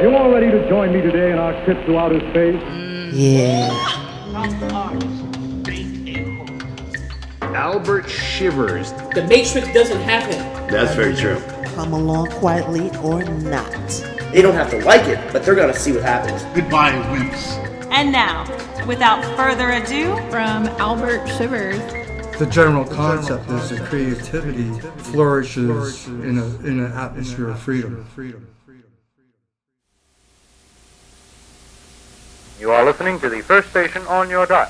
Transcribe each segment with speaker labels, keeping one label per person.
Speaker 1: You all ready to join me today in our trip to outer space?
Speaker 2: Yeah.
Speaker 3: Albert Shivers.
Speaker 4: The Matrix doesn't happen.
Speaker 3: That's very true.
Speaker 2: Come along quietly or not.
Speaker 5: They don't have to like it, but they're gonna see what happens.
Speaker 3: Goodbye, wimps.
Speaker 6: And now, without further ado,
Speaker 7: from Albert Shivers.
Speaker 8: The general concept is that creativity flourishes in an atmosphere of freedom.
Speaker 9: You are listening to the first station on your dial.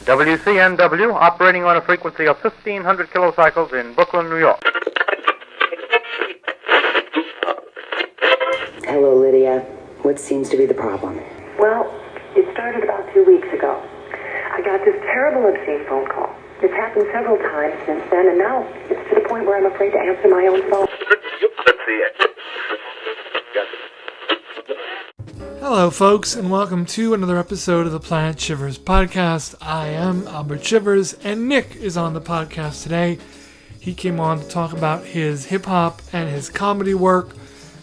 Speaker 9: WCNW, operating on a frequency of 1,500 kilocycles in Brooklyn, New York.
Speaker 10: Hello, Lydia. What seems to be the problem?
Speaker 11: Well, it started about 2 weeks ago. I got this terrible obscene phone call. It's happened several times since then, and now it's to the point where I'm afraid to answer my own phone.
Speaker 12: Hello, folks, and welcome to another episode of the Planet Shivers podcast. I am Albert Shivers, and Nick is on the podcast today. He came on to talk about his hip-hop and his comedy work,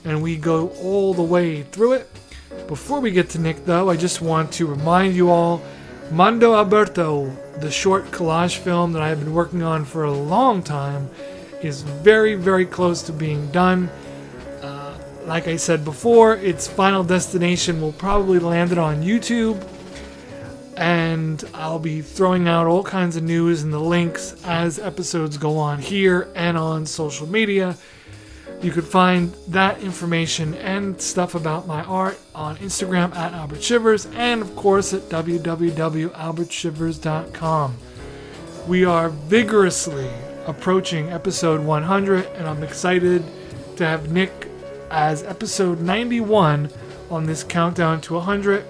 Speaker 12: and we go all the way through it. Before we get to Nick, though, I just want to remind you all, Mondo Alberto, the short collage film that I've been working on for a long time, is very, very close to being done. Like I said before, its final destination will probably land it on YouTube, and I'll be throwing out all kinds of news and the links as episodes go on here and on social media. You could find that information and stuff about my art on Instagram at Albert Shivers, and of course at www.albertshivers.com. We are vigorously approaching episode 100, and I'm excited to have Nick as episode 91 on this countdown to 100.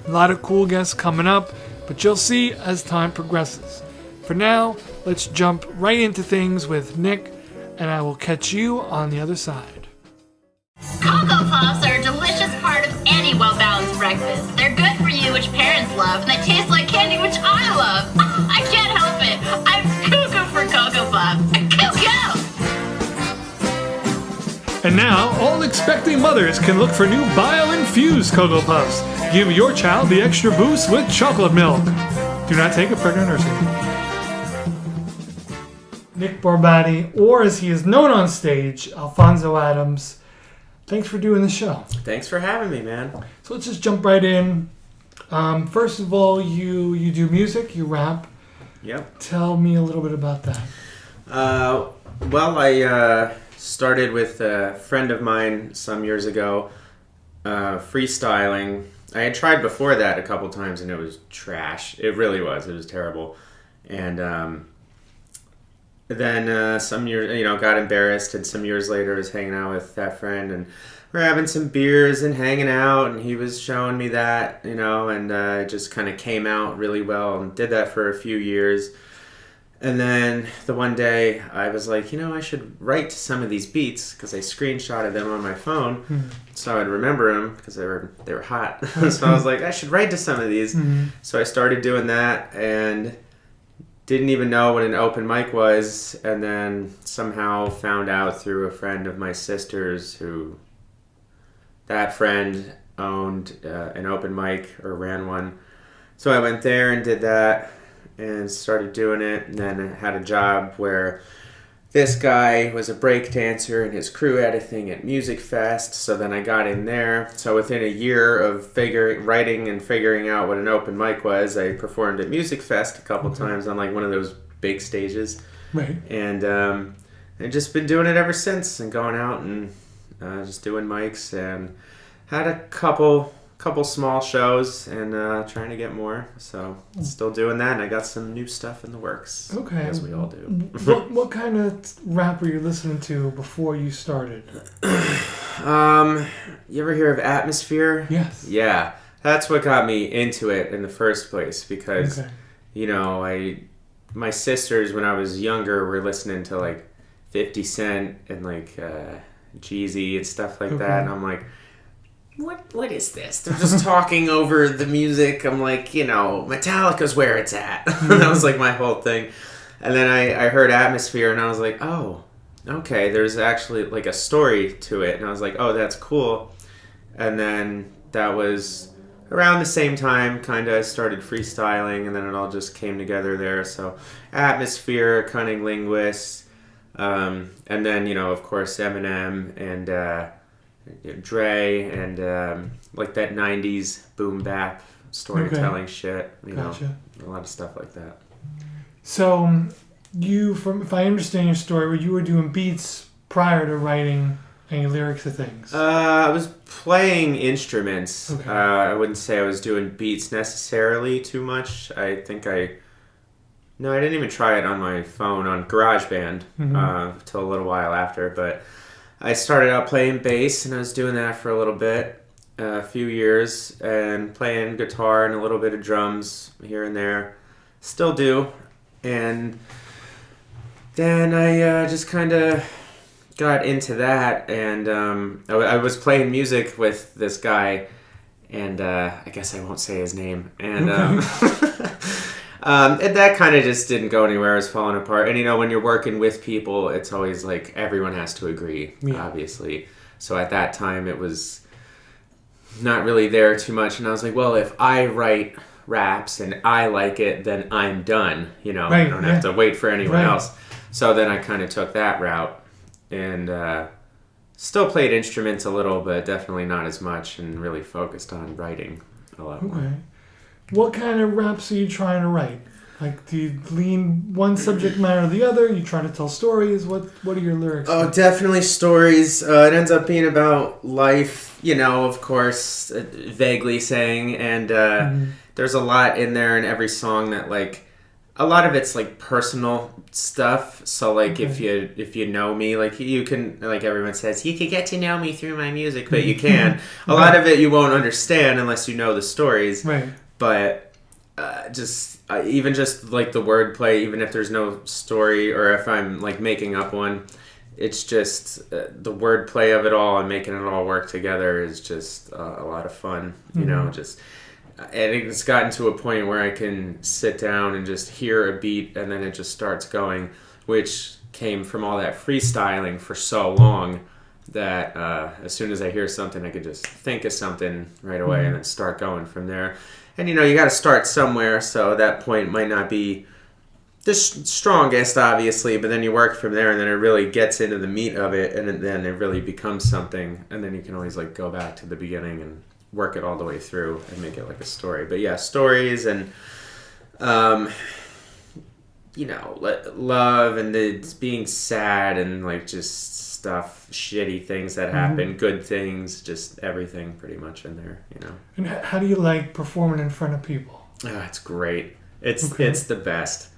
Speaker 12: A lot of cool guests coming up, but you'll see as time progresses. For now, let's jump right into things with Nick, and I will catch you on the other side.
Speaker 13: Cocoa Puffs are a delicious part of any well-balanced breakfast. They're good for you, which parents love, and they taste like candy, which I love. I can't help it. I'm cuckoo for Cocoa Puffs. Cuckoo!
Speaker 12: And now, all expecting mothers can look for new bio-infused Cocoa Puffs. Give your child the extra boost with chocolate milk. Do not take a pregnant nursing. Nick Barbati, or as he is known on stage, Alfonso Atoms. Thanks for doing the show.
Speaker 14: Thanks for having me, man.
Speaker 12: So let's just jump right in. First of all, you do music, you rap.
Speaker 14: Yep.
Speaker 12: Tell me a little bit about that.
Speaker 14: Well, I started with a friend of mine some years ago, freestyling. I had tried before that a couple times, and it was trash. It really was. It was terrible. And then some years, got embarrassed, and some years later I was hanging out with that friend, and we're having some beers and hanging out, and he was showing me that, and it just kind of came out really well, and did that for a few years. And then the one day I was like, I should write to some of these beats, because I screenshotted them on my phone, so I'd remember them because they were hot. So I was like, I should write to some of these. So I started doing that, and didn't even know what an open mic was, and then somehow found out through a friend of my sister's who that friend owned an open mic or ran one. So I went there and did that and started doing it, and then I had a job where this guy was a break dancer and his crew had a thing at Music Fest, so then I got in there. So within a year of writing and figuring out what an open mic was, I performed at Music Fest a couple times on like one of those big stages.
Speaker 12: Right.
Speaker 14: And I've just been doing it ever since, and going out and just doing mics, and had a couple small shows, and trying to get more. So still doing that, and I got some new stuff in the works.
Speaker 12: Okay.
Speaker 14: As we all do.
Speaker 12: What kind of rap were you listening to before you started?
Speaker 14: You ever hear of Atmosphere?
Speaker 12: Yes.
Speaker 14: Yeah. That's what got me into it in the first place, because,
Speaker 12: okay.
Speaker 14: My sisters, when I was younger, were listening to, like, 50 Cent and, like, Jeezy and stuff like that, and I'm like, what is this? They're just talking over the music. I'm like, Metallica's where it's at. That was like my whole thing. And then I heard Atmosphere, and I was like, oh, okay, there's actually like a story to it. And I was like, oh, that's cool. And then that was around the same time, kind of started freestyling, and then it all just came together there. So Atmosphere, Cunning Linguist, and then, of course, Eminem and Dre and like that 90s boom bap storytelling shit,
Speaker 12: Gotcha.
Speaker 14: A lot of stuff like that.
Speaker 12: So if I understand your story, you were doing beats prior to writing any lyrics to things?
Speaker 14: I was playing instruments.
Speaker 12: Okay.
Speaker 14: I wouldn't say I was doing beats necessarily too much. I didn't even try it on my phone on GarageBand till a little while after. But I started out playing bass, and I was doing that for a little bit, a few years, and playing guitar and a little bit of drums here and there. Still do. And then I just kind of got into that, and I was playing music with this guy, and I guess I won't say his name, and and that kind of just didn't go anywhere. I was falling apart, and when you're working with people, it's always like everyone has to agree, obviously. So at that time, it was not really there too much, and I was like, well, if I write raps and I like it, then I'm done.
Speaker 12: Right,
Speaker 14: I don't have to wait for anyone else. So then I kind of took that route. And still played instruments a little, but definitely not as much, and really focused on writing a lot more.
Speaker 12: Okay. What kind of raps are you trying to write? Like, do you lean one subject matter or the other? You trying to tell stories? What are your lyrics?
Speaker 14: Oh, definitely stories. It ends up being about life, of course, vaguely saying, and there's a lot in there in every song that, like, a lot of it's like personal stuff. So like if you know me, like you can, like everyone says, you can get to know me through my music, but you can. A lot of it you won't understand unless you know the stories.
Speaker 12: Right.
Speaker 14: But even just like the wordplay, even if there's no story or if I'm like making up one, it's just the wordplay of it all and making it all work together is just a lot of fun. And it's gotten to a point where I can sit down and just hear a beat and then it just starts going, which came from all that freestyling for so long that as soon as I hear something, I could just think of something right away and then start going from there. And, you got to start somewhere, so that point might not be the strongest, obviously, but then you work from there and then it really gets into the meat of it and then it really becomes something. And then you can always like go back to the beginning and work it all the way through and make it like a story. But yeah, stories and love and the being sad and like just stuff, shitty things that happen, good things, just everything pretty much in there,
Speaker 12: And how do you like performing in front of people?
Speaker 14: Oh, it's great. It's the best.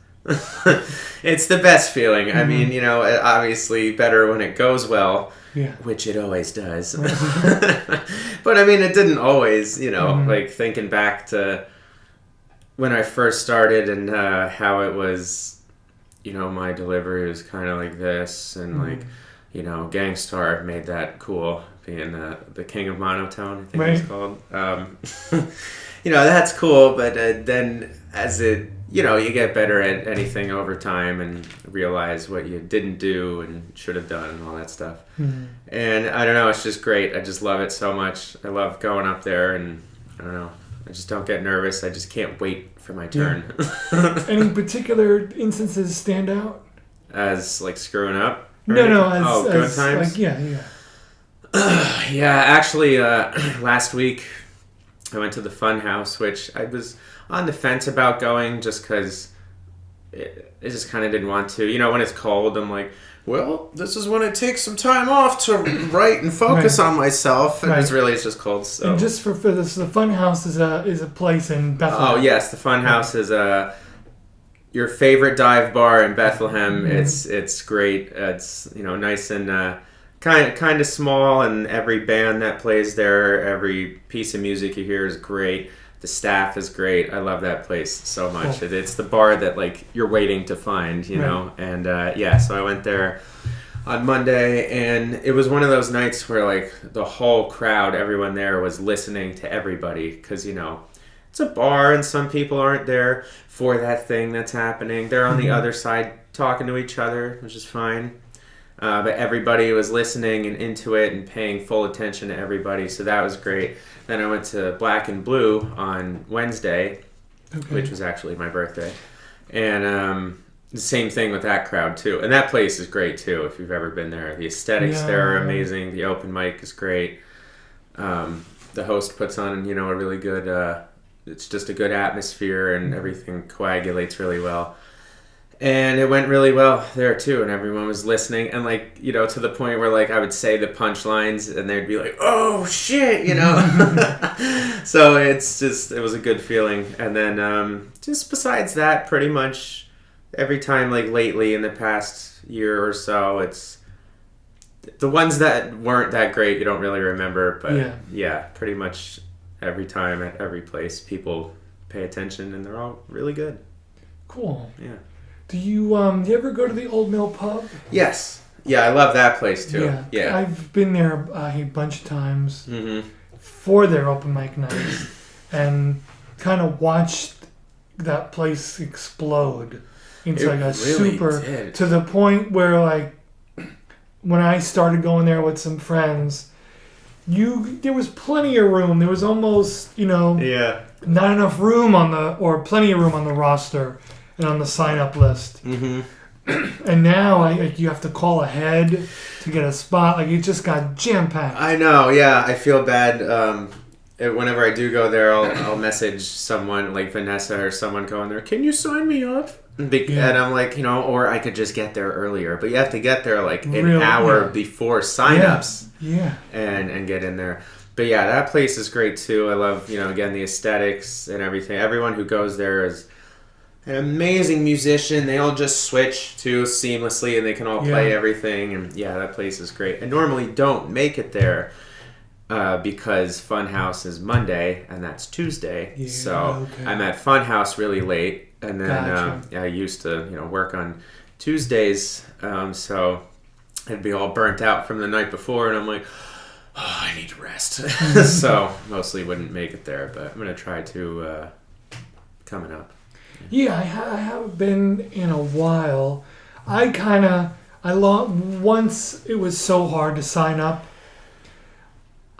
Speaker 14: It's the best feeling. I mean, obviously better when it goes well.
Speaker 12: Yeah.
Speaker 14: Which it always does. But I mean, it didn't always, like thinking back to when I first started and how it was, my delivery was kind of like this. And like, Gangstar made that cool, being the king of monotone, I think it's called. That's cool. But then as it, you get better at anything over time and realize what you didn't do and should have done and all that stuff. And I don't know, it's just great. I just love it so much. I love going up there and I don't know, I just don't get nervous. I just can't wait for my turn.
Speaker 12: Any particular instances stand out?
Speaker 14: As like screwing up?
Speaker 12: No,
Speaker 14: good
Speaker 12: as
Speaker 14: times?
Speaker 12: like, yeah.
Speaker 14: Yeah, actually last week I went to the Fun House, which I was on the fence about going just because I just kind of didn't want to. When it's cold, I'm like, well, this is when I take some time off to write and focus on myself. And it's just cold. So.
Speaker 12: And just for this, the Fun House is a place in Bethlehem.
Speaker 14: Oh, yes. The Fun House is your favorite dive bar in Bethlehem. It's great. It's, nice and kind of small, and every band that plays there, every piece of music you hear is great. The staff is great. I love that place so much. Cool. It's the bar that like you're waiting to find, know. And so I went there on Monday, and it was one of those nights where like the whole crowd, everyone there was listening to everybody because it's a bar and some people aren't there for that thing that's happening. They're on the other side talking to each other, which is fine. But everybody was listening and into it and paying full attention to everybody, so that was great. Then I went to Black and Blue on Wednesday, which was actually my birthday. And the same thing with that crowd, too. And that place is great, too, if you've ever been there. The aesthetics there are amazing. The open mic is great. The host puts on, a really good... it's just a good atmosphere, and everything coagulates really well. And it went really well there, too, and everyone was listening. And, to the point where, I would say the punchlines, and they'd be like, oh, shit, So it was a good feeling. And then just besides that, pretty much every time, lately in the past year or so, it's the ones that weren't that great you don't really remember. But, yeah pretty much every time at every place, people pay attention, and they're all really good.
Speaker 12: Cool.
Speaker 14: Yeah.
Speaker 12: Do you ever go to the Old Mill Pub?
Speaker 14: Yes. Yeah, I love that place too. Yeah.
Speaker 12: I've been there a bunch of times for their open mic nights, and kind of watched that place explode into a super
Speaker 14: did.
Speaker 12: To the point where when I started going there with some friends, there was plenty of room. There was almost not enough room or plenty of room on the roster and on the sign-up list. And now you have to call ahead to get a spot. It just got jam-packed. I
Speaker 14: know, yeah. I feel bad. Whenever I do go there, I'll message someone, like Vanessa or someone going there, can you sign me up? And I'm like, or I could just get there earlier. But you have to get there an hour before sign-ups and get in there. But yeah, that place is great too. I love, again, the aesthetics and everything. Everyone who goes there is an amazing musician. They all just switch too seamlessly, and they can all play everything. And yeah, that place is great. I normally don't make it there because Funhouse is Monday and that's Tuesday. I'm at Funhouse really late, and then I used to work on Tuesdays, so I'd be all burnt out from the night before, and I'm like, oh, I need to rest. So mostly wouldn't make it there, but I'm gonna try to coming up.
Speaker 12: Yeah, I haven't been in a while. Once it was so hard to sign up,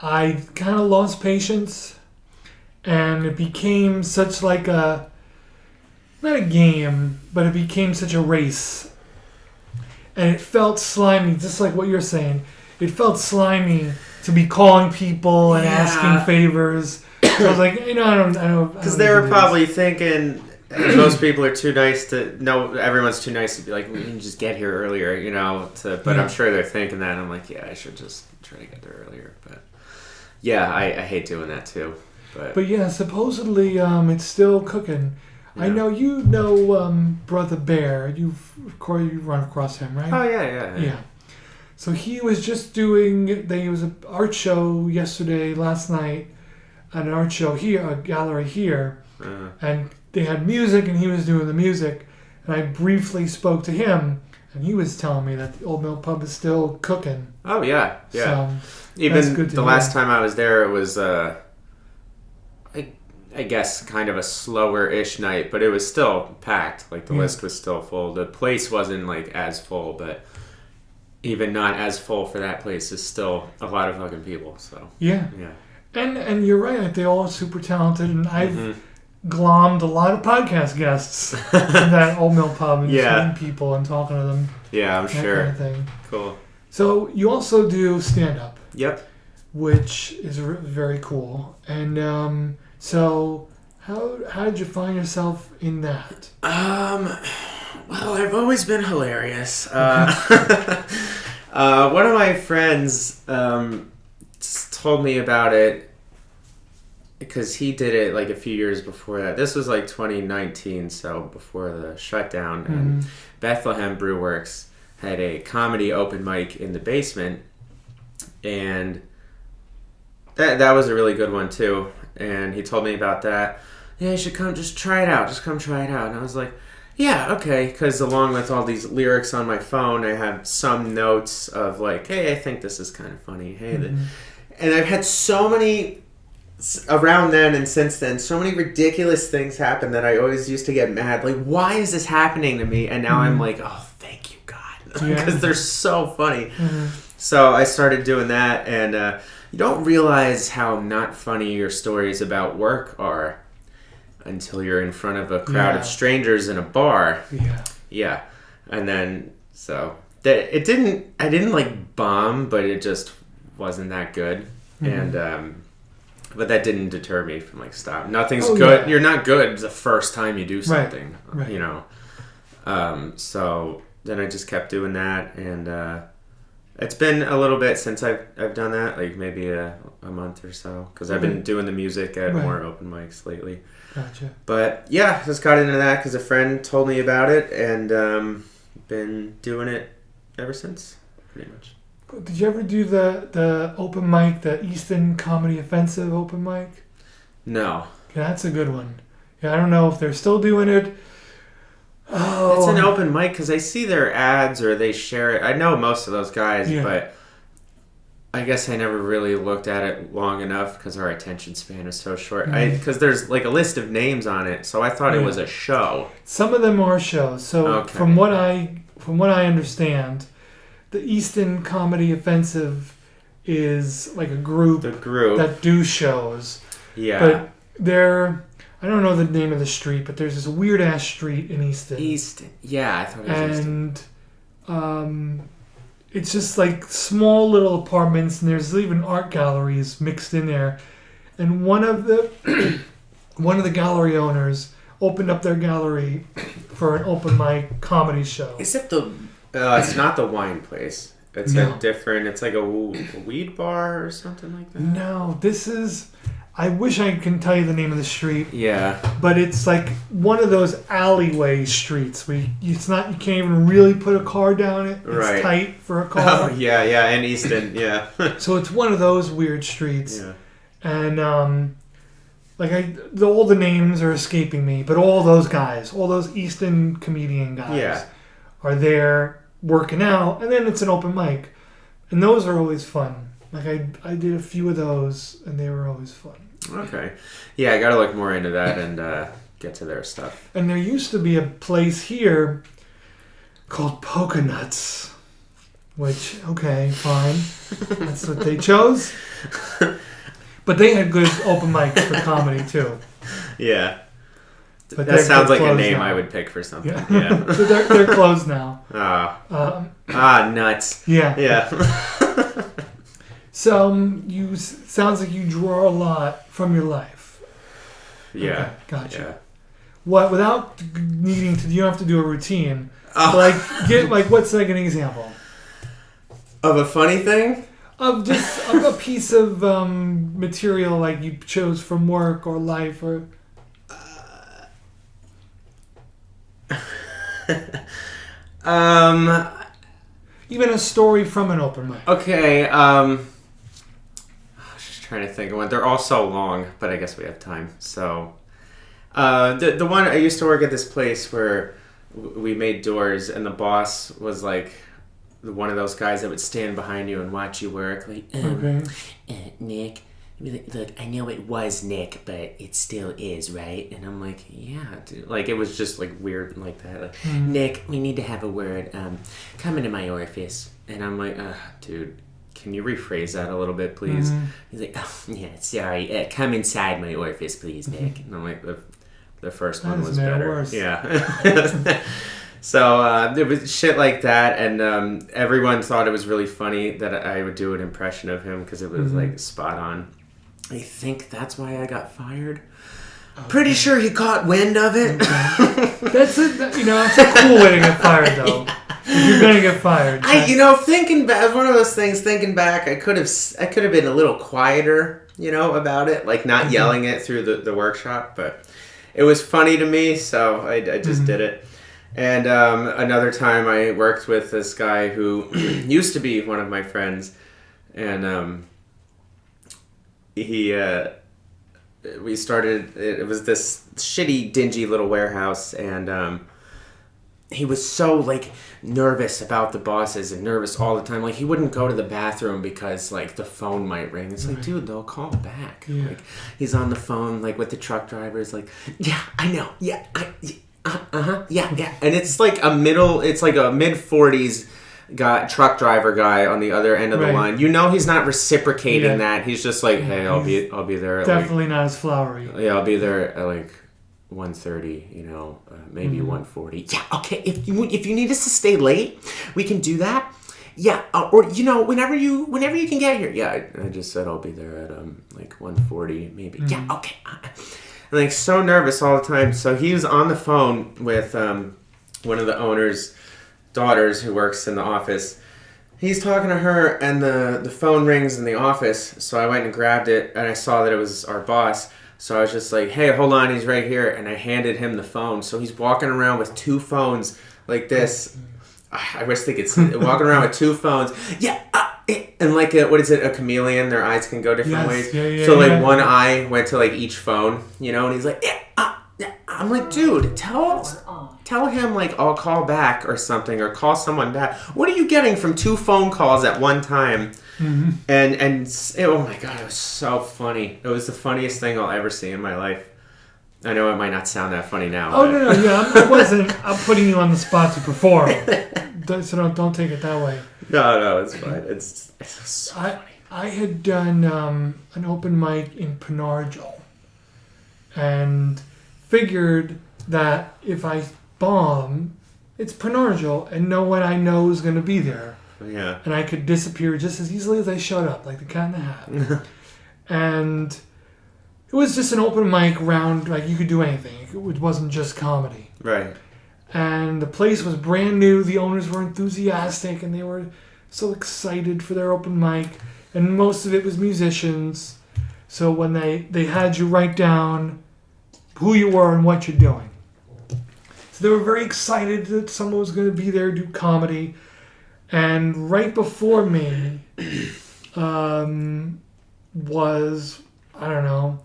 Speaker 12: I kind of lost patience, and it became such not a game, but it became such a race. And it felt slimy, just like what you're saying. It felt slimy to be calling people and asking favors. So I was like, I don't
Speaker 14: because they were probably thinking... Most people are too nice everyone's too nice to be like, we can just get here earlier, but I'm sure they're thinking that, and I'm like, I should just try to get there earlier. But yeah, I hate doing that too. But
Speaker 12: yeah, supposedly it's still cooking. Yeah. I know Brother Bear. You run across him, right?
Speaker 14: Oh yeah.
Speaker 12: So he was just there was an art show last night, at an art show here, a gallery here, and they had music, and he was doing the music, and I briefly spoke to him, and he was telling me that the Old Mill Pub is still cooking.
Speaker 14: Oh yeah. So, even the last time I was there, it was I guess kind of a slower-ish night, but it was still packed. The list was still full. The place wasn't as full, but even not as full for that place is still a lot of fucking people. So yeah.
Speaker 12: And you're right. They're all super talented, and I've glommed a lot of podcast guests from that Old Mill Pub and just meeting people and talking to them.
Speaker 14: Yeah, I'm sure.
Speaker 12: Kind of thing.
Speaker 14: Cool.
Speaker 12: So you also do stand-up.
Speaker 14: Yep.
Speaker 12: Which is very cool. And so how did you find yourself in that?
Speaker 14: Well, I've always been hilarious. One of my friends told me about it because he did it a few years before that. This was 2019, so before the shutdown. And Bethlehem Brewworks had a comedy open mic in the basement, and that was a really good one too. And he told me about that. Yeah, you should come, just try it out. Just come try it out. And I was like, yeah, okay. Because along with all these lyrics on my phone, I have some notes of hey, I think this is kind of funny. Hey, and I've had so many around then and since then, so many ridiculous things happen that I always used to get mad. Why is this happening to me? And now I'm like, oh, thank you, God. because they're so funny. So I started doing that, and you don't realize how not funny your stories about work are until you're in front of a crowd of strangers in a bar. Yeah. And then, so, I didn't like bomb, but it just wasn't that good. And, but that didn't deter me from like, stop. Nothing's good. You're not good the first time you do something, you know. So then I just kept doing that, and it's been a little bit since I've done that, like maybe a month or so, because I've been doing the music at more open mics lately.
Speaker 12: Gotcha.
Speaker 14: But yeah, just got into that because a friend told me about it, and been doing it ever since, pretty much.
Speaker 12: Did you ever do the open mic, the Easton Comedy Offensive open mic?
Speaker 14: No.
Speaker 12: Yeah, that's a good one. Yeah, I don't know if they're still doing it. Oh,
Speaker 14: it's an open mic because I see their ads or they share it. I know most of those guys, but I guess I never really looked at it long enough because our attention span is so short. Because there's like a list of names on it, so I thought it was a show.
Speaker 12: Some of them are shows. So from what I understand, the Easton Comedy Offensive is like a group that do shows.
Speaker 14: Yeah.
Speaker 12: But they're, I don't know the name of the street, but there's this weird ass street in Easton.
Speaker 14: Yeah, I thought it was Easton.
Speaker 12: And it's just like small little apartments, and there's even art galleries mixed in there. And one of the gallery owners opened up their gallery for an open mic comedy show.
Speaker 14: Is it the? It's not the wine place. It's a different. It's like a weed bar or something like that.
Speaker 12: No, this is. I wish I can tell you the name of the street.
Speaker 14: Yeah.
Speaker 12: But it's like one of those alleyway streets where you can't even really put a car down it. It's tight for a car.
Speaker 14: Oh, yeah, in Easton, yeah.
Speaker 12: So it's one of those weird streets.
Speaker 14: Yeah.
Speaker 12: And all the names are escaping me, but all those guys, all those Easton comedian guys are there working out, and then it's an open mic. And those are always fun. Like I did a few of those, and they were always fun.
Speaker 14: Okay. Yeah, I got to look more into that and get to their stuff.
Speaker 12: And there used to be a place here called Polka Nuts, which, okay, fine. That's what they chose. But they had good open mics for comedy, too.
Speaker 14: Yeah.
Speaker 12: But
Speaker 14: that sounds like a name
Speaker 12: now.
Speaker 14: I would pick for something.
Speaker 12: Yeah. So they're closed now.
Speaker 14: Nuts.
Speaker 12: Yeah.
Speaker 14: Yeah.
Speaker 12: So sounds like you draw a lot from your life.
Speaker 14: Yeah.
Speaker 12: Okay, gotcha.
Speaker 14: Yeah.
Speaker 12: What, without needing to, you don't have to do a routine. What's like an example
Speaker 14: of a funny thing?
Speaker 12: Of just a piece of material like you chose from work or life or. Even a story from an open mic.
Speaker 14: Okay. I was just trying to think of one. They're all so long, but I guess we have time. So, the one I used to work at this place where we made doors, and the boss was like one of those guys that would stand behind you and watch you work. Like, Nick, look, I know it was Nick, but it still is, right? And I'm like, yeah, dude. Like, it was just like weird like that. Like, Nick, we need to have a word. Come into my orifice. And I'm like, dude, can you rephrase that a little bit, please? He's like, oh, yeah, sorry. Come inside my orifice, please, Nick. And I'm like, the first one was better.
Speaker 12: Worse.
Speaker 14: Yeah. So there was shit like that, and everyone thought it was really funny that I would do an impression of him because it was like spot on. I think that's why I got fired. Okay. Pretty sure he caught wind of it.
Speaker 12: Okay. That's a cool way to get fired, though. Yeah. If you're gonna get fired.
Speaker 14: Thinking back, one of those things. Thinking back, I could have been a little quieter, about it, like not yelling it through the workshop, but it was funny to me, so I just did it. And another time I worked with this guy who used to be one of my friends, and we started, it was this shitty, dingy little warehouse, and he was so, like, nervous about the bosses and nervous all the time. Like, he wouldn't go to the bathroom because, like, the phone might ring. It's like, dude, they'll call back.
Speaker 12: Yeah.
Speaker 14: Like, he's on the phone, like, with the truck drivers, like, yeah, I know, yeah, yeah. And it's like a mid-40s truck driver guy on the other end of the line. You know he's not reciprocating that. He's just like, hey, I'll be there. At
Speaker 12: definitely not as flowery.
Speaker 14: Yeah, I'll be there at like 1:30. Maybe 1:40. Yeah, okay. If you need us to stay late, we can do that. Yeah, or whenever you can get here. Yeah, I just said I'll be there at like 1:40 maybe. Yeah, okay. I'm like so nervous all the time. So he was on the phone with one of the owner's daughters who works in the office. He's talking to her, and the phone rings in the office. So I went and grabbed it, and I saw that it was our boss. So I was just like, hey, hold on, he's right here. And I handed him the phone. So he's walking around with two phones like this. I wish they could see it. Walking around with two phones. Yeah. And like, a chameleon? Their eyes can go different ways. So one eye went to like each phone, and he's like, yeah. I'm like, dude, tell him like I'll call back or something, or call someone back. What are you getting from two phone calls at one time? Mm-hmm. And oh my god, it was so funny. It was the funniest thing I'll ever see in my life. I know it might not sound that funny now.
Speaker 12: Oh no, yeah, I wasn't. I'm putting you on the spot to perform, so don't take it that way.
Speaker 14: No, it's fine. It's so funny.
Speaker 12: I had done an open mic in Penargil, and figured that if I bomb, it's Penargil, and no one I know is going to be there.
Speaker 14: Yeah.
Speaker 12: And I could disappear just as easily as I showed up, like the Cat in the Hat. And it was just an open mic round, like you could do anything. It wasn't just comedy.
Speaker 14: Right.
Speaker 12: And the place was brand new. The owners were enthusiastic, and they were so excited for their open mic. And most of it was musicians. So when they had you write down who you were and what you're doing. So they were very excited that someone was going to be there, do comedy. And right before me was, I don't know,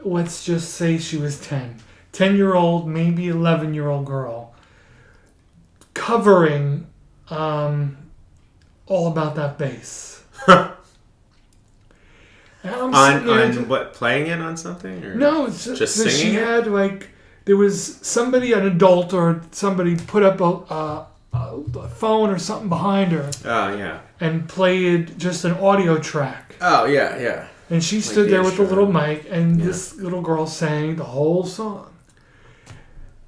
Speaker 12: let's just say she was 10. 10-year-old, maybe 11-year-old girl. Covering All About That Bass.
Speaker 14: On what, playing it on something? Or
Speaker 12: no, it's just
Speaker 14: singing
Speaker 12: she
Speaker 14: it?
Speaker 12: had like, there was somebody, an adult or somebody put up a phone or something behind her.
Speaker 14: Oh, yeah.
Speaker 12: And played just an audio track.
Speaker 14: Oh, yeah.
Speaker 12: And she stood there with the little mic, and this little girl sang the whole song.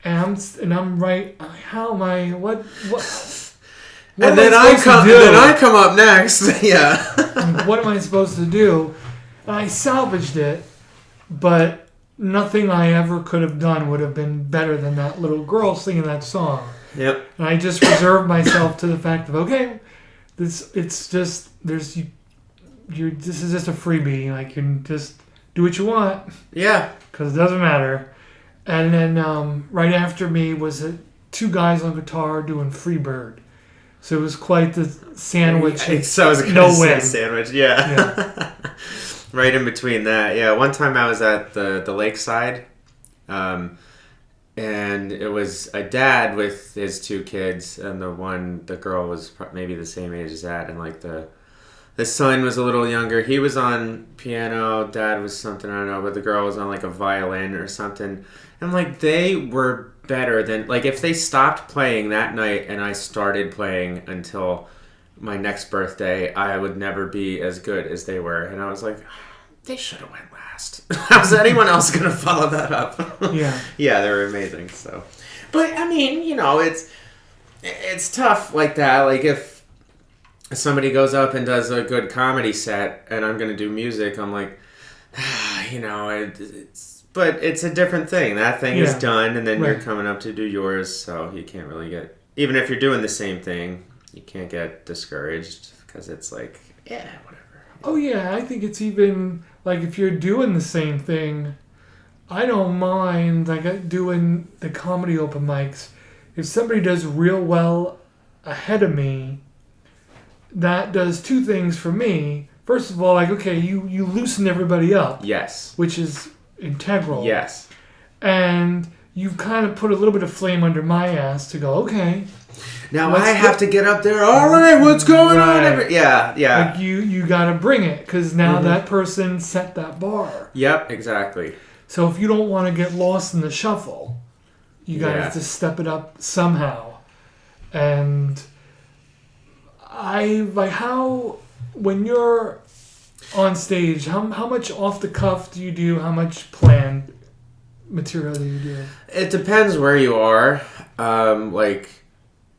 Speaker 12: And I'm right, how am I, what
Speaker 14: and then I come up next. Yeah.
Speaker 12: What am I supposed to do? And I salvaged it, but nothing I ever could have done would have been better than that little girl singing that song.
Speaker 14: Yep.
Speaker 12: And I just reserved myself to the fact of, okay, this is just a freebie. Like, you can just do what you want.
Speaker 14: Yeah.
Speaker 12: Because it doesn't matter. And then right after me was two guys on guitar doing Freebird. So it was quite the sandwich.
Speaker 14: So I was going to say sandwich, yeah. Right in between that, yeah. One time I was at the lakeside, and it was a dad with his two kids, and the girl was maybe the same age as that, and like the son was a little younger. He was on piano, dad was something, I don't know, but the girl was on like a violin or something. And like they were better than, like if they stopped playing that night and I started playing until my next birthday, I would never be as good as they were. And I was like, they should have went last. How's anyone else going to follow that up?
Speaker 12: Yeah.
Speaker 14: Yeah, they were amazing. So, but I mean, it's tough like that. Like if somebody goes up and does a good comedy set and I'm going to do music, I'm like, but it's a different thing. That thing is done, and then you're coming up to do yours, so you can't really get, even if you're doing the same thing, you can't get discouraged because it's like, yeah, whatever.
Speaker 12: Oh yeah, I think it's even like if you're doing the same thing, I don't mind like doing the comedy open mics. If somebody does real well ahead of me, that does two things for me. First of all, like, okay, you loosen everybody up.
Speaker 14: Yes.
Speaker 12: Which is integral.
Speaker 14: Yes.
Speaker 12: And you've kind of put a little bit of flame under my ass to go, okay.
Speaker 14: Now I have to get up there. All right, what's going on? Yeah.
Speaker 12: Like you got to bring it because now that person set that bar.
Speaker 14: Yep, exactly.
Speaker 12: So if you don't want to get lost in the shuffle, You got to step it up somehow. And when you're on stage, how much off the cuff do you do? How much planned material do you do?
Speaker 14: It depends where you are. Like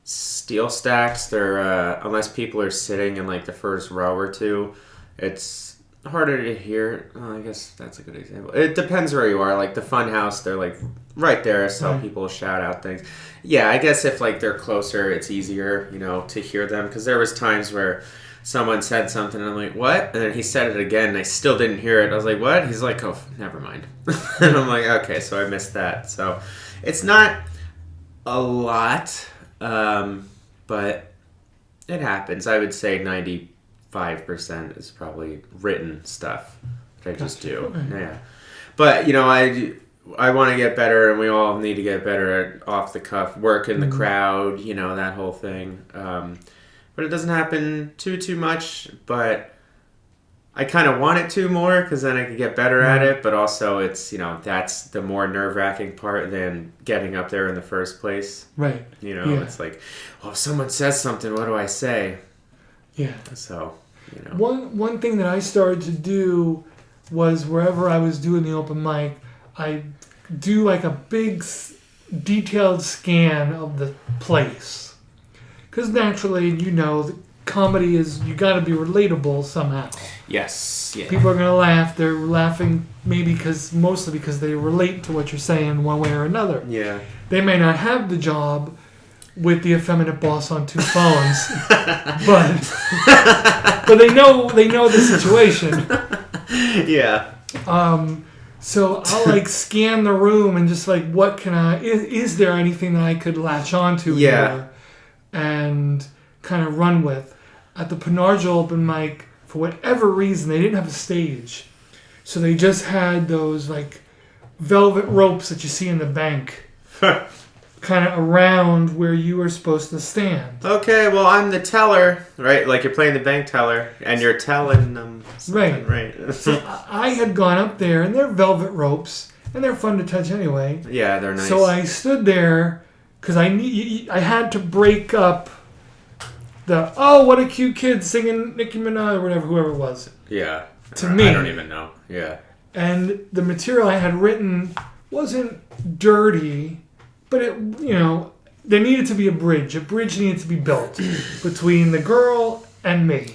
Speaker 14: steel stacks, they're unless people are sitting in like the first row or two, it's harder to hear. Well, I guess that's a good example. It depends where you are. Like the Funhouse, they're like right there, so people shout out things. Yeah, I guess if like they're closer, it's easier, to hear them. Because there was times where someone said something and I'm like, what? And then he said it again and I still didn't hear it. I was like, what? He's like, oh, never mind. And I'm like, okay, so I missed that. So it's not a lot, but it happens. I would say 95% is probably written stuff that I just do. Okay. Yeah. But, I want to get better, and we all need to get better at off the cuff, work in the crowd, that whole thing. But it doesn't happen too much, but I kind of want it to more because then I can get better at it. But also it's, that's the more nerve-wracking part than getting up there in the first place.
Speaker 12: Right.
Speaker 14: It's like, well, if someone says something, what do I say? Yeah. So,
Speaker 12: One thing that I started to do was wherever I was doing the open mic, I do like a big detailed scan of the place. Because naturally, the comedy is, you got to be relatable somehow.
Speaker 14: Yes. Yeah.
Speaker 12: People are going to laugh. They're laughing mostly because they relate to what you're saying one way or another.
Speaker 14: Yeah.
Speaker 12: They may not have the job with the effeminate boss on 2 phones, but they know the situation.
Speaker 14: Yeah.
Speaker 12: So I'll scan the room and just what can is there anything that I could latch onto here and kind of run with. At the Penargil open mic, for whatever reason, they didn't have a stage. So they just had those velvet ropes that you see in the bank kind of around where you were supposed to stand.
Speaker 14: Okay, well, I'm the teller, right? Like you're playing the bank teller and you're telling them something, right?
Speaker 12: So I had gone up there, and they're velvet ropes, and they're fun to touch anyway.
Speaker 14: Yeah, they're nice.
Speaker 12: So I stood there because I had to break up the, oh, what a cute kid singing Nicki Minaj or whatever, whoever it was.
Speaker 14: Yeah.
Speaker 12: To me.
Speaker 14: I don't even know. Yeah.
Speaker 12: And the material I had written wasn't dirty, but it, there needed to be a bridge. A bridge needed to be built between the girl and me.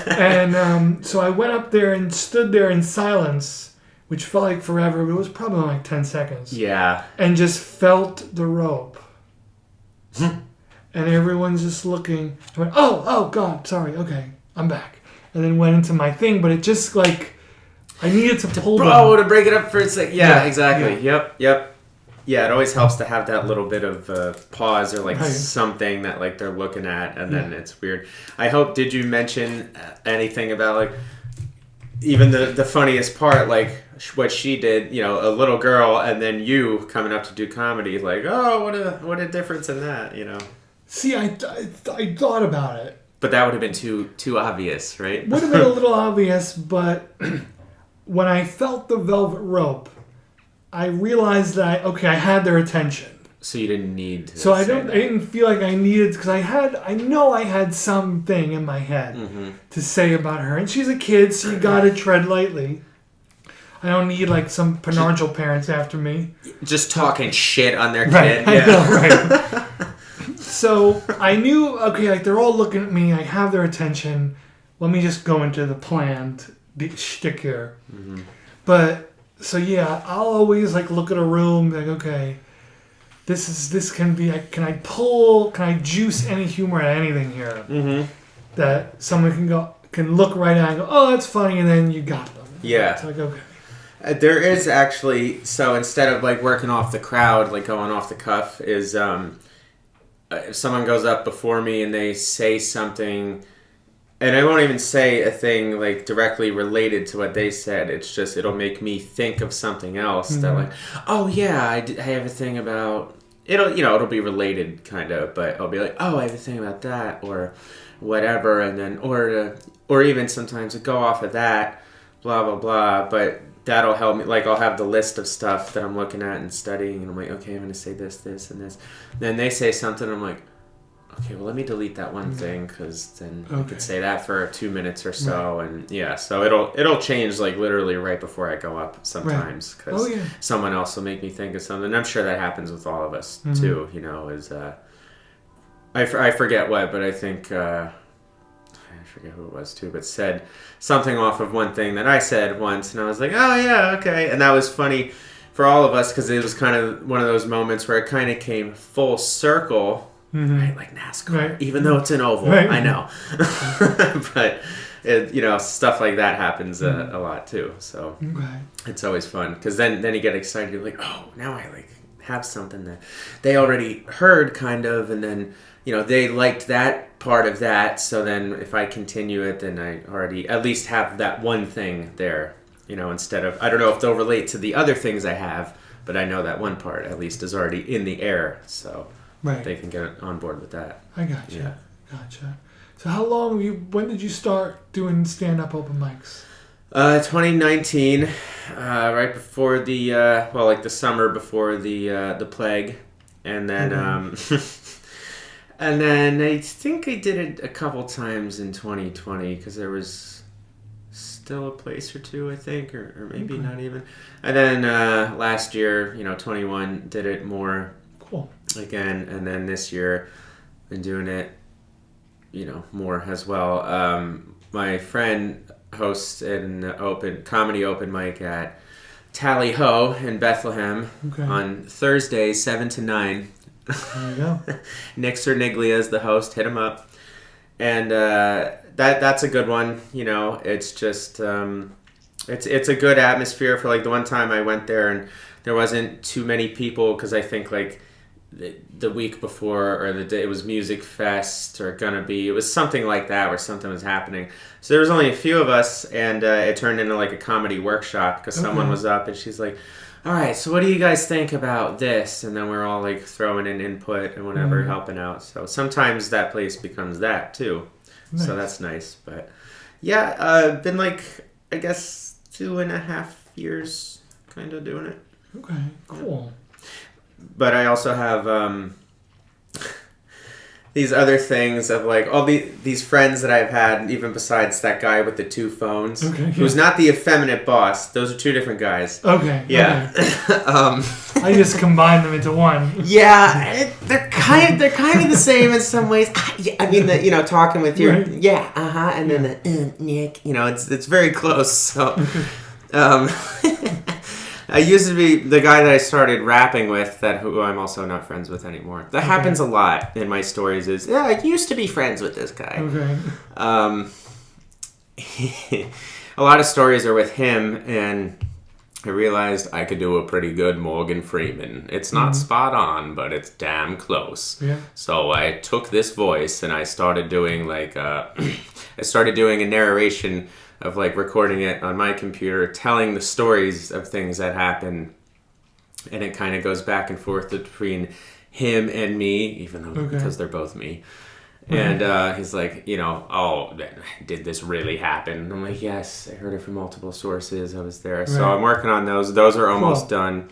Speaker 12: And so I went up there and stood there in silence, which felt like forever, but it was probably 10 seconds.
Speaker 14: Yeah.
Speaker 12: And just felt the rope. And everyone's just looking. I went, oh, God, sorry, okay, I'm back. And then went into my thing, but it just I needed to pull them.
Speaker 14: Oh, to break it up for a sec. Yeah, exactly. Yeah. Yep. Yeah, it always helps to have that little bit of pause or something that they're looking at, and then it's weird. I hope, did you mention anything about even the funniest part, what she did, a little girl, and then you coming up to do comedy, oh, what a difference in that,
Speaker 12: See, I thought about it.
Speaker 14: But that would have been too obvious, right?
Speaker 12: Would have been a little obvious, but when I felt the velvet rope, I realized that I had their attention.
Speaker 14: So you didn't need to.
Speaker 12: So I didn't feel like I needed, because I know I had something in my head to say about her, and she's a kid, so you got to tread lightly. I don't need some Penargil parents after me.
Speaker 14: Just talking shit on their
Speaker 12: right,
Speaker 14: kid. Yeah.
Speaker 12: I know, right. So I knew, they're all looking at me. I have their attention. Let me just go into the planned shtick here. Mm-hmm. But so I'll always look at a room okay, this can be. Can I juice any humor at anything here? Mm-hmm. That someone can look right at and go, oh, that's funny, and then you got them.
Speaker 14: Yeah.
Speaker 12: It's okay.
Speaker 14: There is actually, so instead of working off the crowd, going off the cuff, is if someone goes up before me and they say something, and I won't even say a thing directly related to what they said, it's just it'll make me think of something else that oh yeah, I have a thing about, it'll be related kind of, but I'll be oh, I have a thing about that or whatever, and then or even sometimes go off of that, blah blah blah, but that'll help me. Like, I'll have the list of stuff that I'm looking at and studying, and I'm like, okay, I'm going to say this, this, and this. Then they say something, I'm like, okay, well, let me delete that one thing, because then I could say that for 2 minutes or so, and so it'll change, like, literally right before I go up sometimes, because someone else will make me think of something. And I'm sure that happens with all of us, too, you know, is, I forget what, but I think, I forget who it was, too, but said something off of one thing that I said once, and I was like, oh, yeah, okay, and that was funny for all of us, because it was kind of one of those moments where it kind of came full circle. Right, like NASCAR, even though it's an oval, I know. But, you know, stuff like that happens a lot too. So it's always fun, because then you get excited. You're like, oh, now I like have something that they already heard, kind of, and then, you know, they liked that part of that. So then if I continue it, then I already at least have that one thing there. You know, instead of, I don't know if they'll relate to the other things I have, but I know that one part at least is already in the air. So. They can get on board with that.
Speaker 12: I gotcha. Gotcha. So how long when did you start doing stand-up open mics?
Speaker 14: 2019, right before the, like the summer before the plague. And then, and then I think I did it a couple times in 2020, because there was still a place or two, I think, or maybe not even. And then last year, you know, 21, did it more.
Speaker 12: Cool.
Speaker 14: Again, and then this year, been doing it, you know, more as well. My friend hosts an comedy open mic at Tally Ho in Bethlehem on Thursdays, 7 to 9.
Speaker 12: There you go.
Speaker 14: Nick Cerniglia is the host. Hit him up, and that's a good one. You know, it's just it's a good atmosphere. For like the one time I went there and there wasn't too many people, because I think like the week before, or the day, it was Music Fest, or it was something like that where something was happening. So there was only a few of us, and it turned into like a comedy workshop, because someone was up and she's like, all right, so what do you guys think about this? And then we're all like throwing in input and whatever, helping out. So sometimes that place becomes that too. Nice. So that's nice. But yeah, been like, I guess 2.5 years kind of doing it.
Speaker 12: Okay, cool.
Speaker 14: But I also have these other things of like all these friends that I've had, even besides that guy with the 2 phones, who's not the effeminate boss. Those are 2 different guys.
Speaker 12: Okay.
Speaker 14: Yeah.
Speaker 12: Okay. I just combined them into one.
Speaker 14: Yeah, they're kind of the same in some ways. I mean, you know, talking with your and then the Nick. You know, it's very close. So. I used to be the guy that I started rapping with, who I'm also not friends with anymore. That happens a lot in my stories. I used to be friends with this guy. Okay. A lot of stories are with him, and I realized I could do a pretty good Morgan Freeman. It's not spot on, but it's damn close. Yeah. So I took this voice and I started doing a narration of like recording it on my computer, telling the stories of things that happen, and it kind of goes back and forth between him and me, even though because they're both me. And he's like, you know, oh, did this really happen? And I'm like, yes, I heard it from multiple sources. I was there. So I'm working on those. Those are almost done.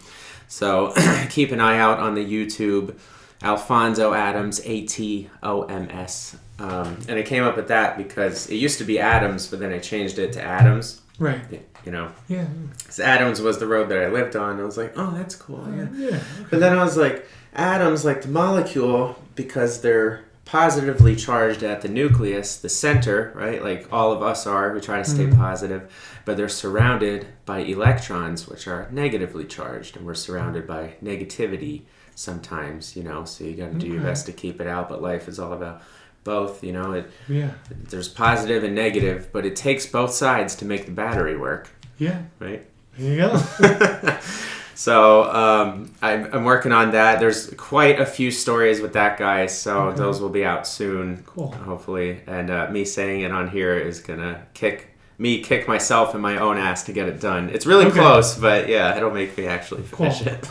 Speaker 14: So keep an eye out on the YouTube, Alfonso Atoms, Atoms. And I came up with that because it used to be Adams, but then I changed it to Adams.
Speaker 12: Right.
Speaker 14: You know?
Speaker 12: Yeah.
Speaker 14: Because Adams was the road that I lived on. I was like, oh, that's cool. Yeah.
Speaker 12: Okay.
Speaker 14: But then I was like, atoms, like the molecule, because they're positively charged at the nucleus, the center, right? Like all of us are. We try to stay positive. But they're surrounded by electrons, which are negatively charged. And we're surrounded by negativity sometimes, you know? So you got to do your best to keep it out. But life is all about both, you know. There's positive and negative, but it takes both sides to make the battery work.
Speaker 12: Yeah.
Speaker 14: Right?
Speaker 12: There you go.
Speaker 14: So I'm working on that. There's quite a few stories with that guy, so those will be out soon, hopefully. And me saying it on here is gonna kick myself in my own ass to get it done. It's really close, but yeah, it'll make me actually finish it.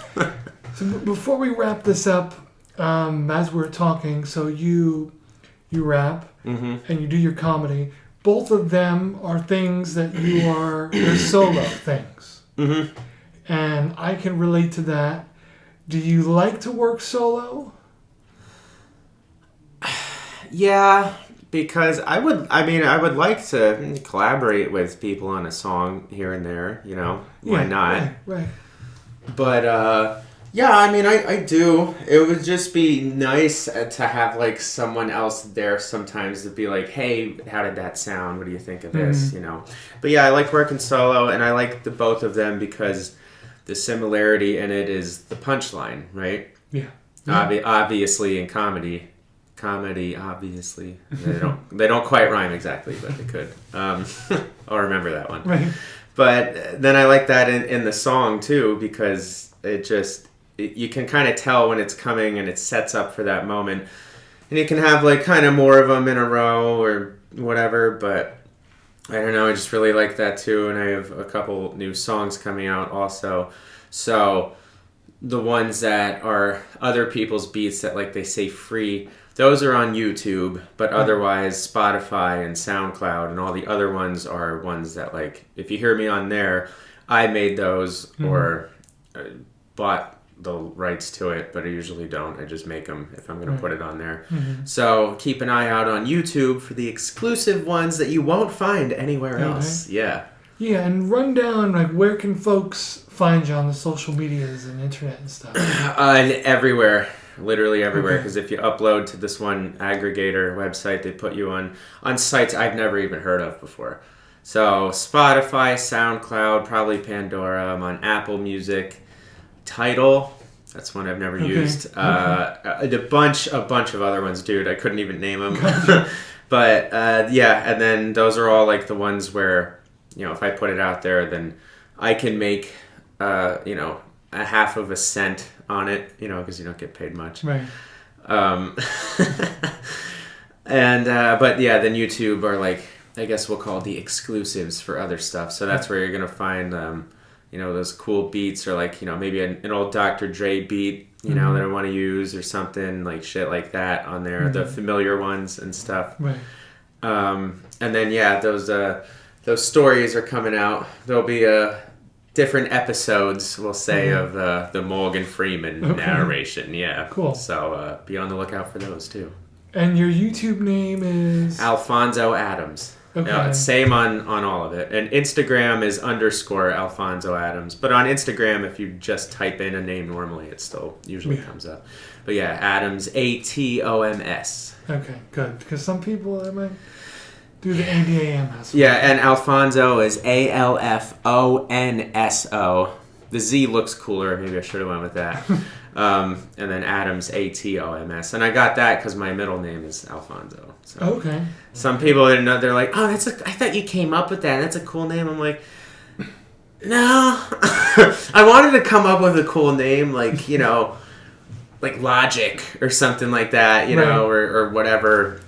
Speaker 12: So before we wrap this up, as we're talking, so you rap and you do your comedy. Both of them are things that they're solo things.
Speaker 14: Mm-hmm.
Speaker 12: And I can relate to that. Do you like to work solo?
Speaker 14: Yeah, because I would like to collaborate with people on a song here and there, you know. Why not?
Speaker 12: Right.
Speaker 14: But, yeah, I mean, I do. It would just be nice to have, like, someone else there sometimes to be like, hey, how did that sound? What do you think of this? You know? But, yeah, I like working solo, and I like the both of them because the similarity in it is the punchline, right?
Speaker 12: Yeah.
Speaker 14: Obviously, in comedy, obviously, they don't quite rhyme exactly, but they could. I'll remember that one.
Speaker 12: Right.
Speaker 14: But then I like that in the song, too, because you can kind of tell when it's coming and it sets up for that moment. And you can have like kind of more of them in a row or whatever, but I don't know, I just really like that too. And I have a couple new songs coming out also. So the ones that are other people's beats that like they say free, those are on YouTube, but otherwise Spotify and SoundCloud and all the other ones are ones that like, if you hear me on there, I made those or bought the rights to it, but I usually don't. I just make them if I'm going to put it on there. So keep an eye out on YouTube for the exclusive ones that you won't find anywhere else. Yeah.
Speaker 12: Yeah, and run down, like, where can folks find you on the social medias and internet and stuff?
Speaker 14: Everywhere. Literally everywhere. Because if you upload to this one aggregator website, they put you on sites I've never even heard of before. So Spotify, SoundCloud, probably Pandora. I'm on Apple Music. Tidal, that's one I've never used. A bunch of other ones, dude. I couldn't even name them. But yeah, and then those are all like the ones where, you know, if I put it out there, then I can make, you know, a half of a cent on it, you know, because you don't get paid much.
Speaker 12: Right.
Speaker 14: And but yeah, then YouTube are like, I guess we'll call the exclusives for other stuff. So that's where you're gonna find you know, those cool beats, or like, you know, maybe an old Dr. Dre beat, you know, that I want to use, or something like shit like that on there, the familiar ones and stuff.
Speaker 12: Right.
Speaker 14: And then yeah, those stories are coming out. There'll be different episodes, we'll say, of the Morgan Freeman narration. Yeah.
Speaker 12: Cool.
Speaker 14: So be on the lookout for those too.
Speaker 12: And your YouTube name is
Speaker 14: Alfonso Atoms.
Speaker 12: Okay.
Speaker 14: It's same on all of it. And Instagram is _ Alfonso Atoms. But on Instagram, if you just type in a name normally, it still usually comes up. But yeah, Atoms, ATOMS.
Speaker 12: Okay, good. Because some people, they might do the ADAMS.
Speaker 14: Yeah, and Alfonso is ALFONSO. The Z looks cooler. Maybe I should have went with that. And then Atoms, ATOMS. And I got that because my middle name is Alfonso. So
Speaker 12: okay.
Speaker 14: Some people didn't know. They're like, oh, I thought you came up with that. That's a cool name. I'm like, no. I wanted to come up with a cool name, like, you know, like Logic or something like that, you know, or whatever.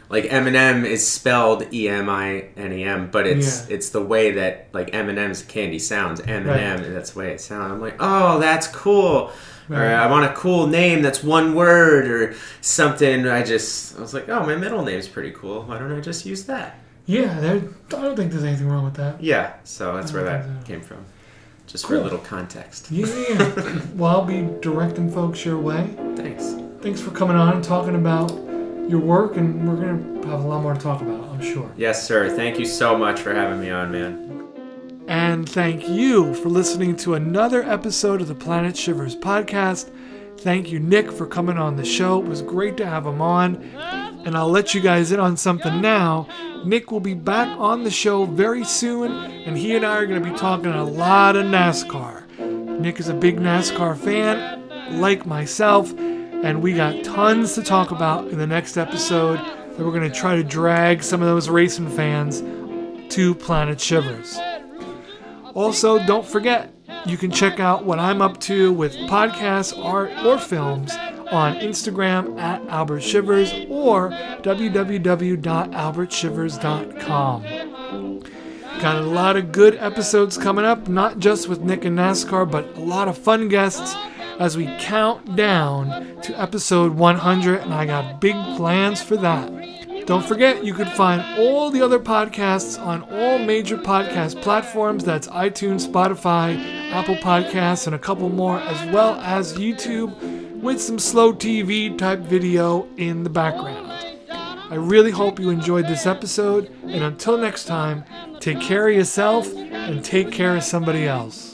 Speaker 14: Like Eminem is spelled EMINEM, but it's the way that like Eminem's candy sounds. Eminem, and that's the way it sounds. I'm like, oh, that's cool. Or I want a cool name that's one word or something. I was like, oh, my middle name's pretty cool. Why don't I just use that?
Speaker 12: Yeah, I don't think there's anything wrong with that.
Speaker 14: Yeah, so that's where that came from. Just for a little context.
Speaker 12: Yeah. Well, I'll be directing folks your way.
Speaker 14: Thanks.
Speaker 12: Thanks for coming on and talking about your work, and we're going to have a lot more to talk about, I'm sure.
Speaker 14: Yes, sir. Thank you so much for having me on, man.
Speaker 12: And thank you for listening to another episode of the Planet Shivers podcast. Thank you, Nick, for coming on the show. It was great to have him on. And I'll let you guys in on something now. Nick will be back on the show very soon, and he and I are going to be talking a lot of NASCAR. Nick is a big NASCAR fan, like myself, and we got tons to talk about in the next episode that we're going to try to drag some of those racing fans to Planet Shivers. Also, don't forget, you can check out what I'm up to with podcasts, art, or films on Instagram at Albert Shivers or www.albertshivers.com. Got a lot of good episodes coming up, not just with Nick and NASCAR, but a lot of fun guests as we count down to episode 100, and I got big plans for that. Don't forget, you can find all the other podcasts on all major podcast platforms. That's iTunes, Spotify, Apple Podcasts, and a couple more, as well as YouTube with some slow TV type video in the background. I really hope you enjoyed this episode, and until next time, take care of yourself and take care of somebody else.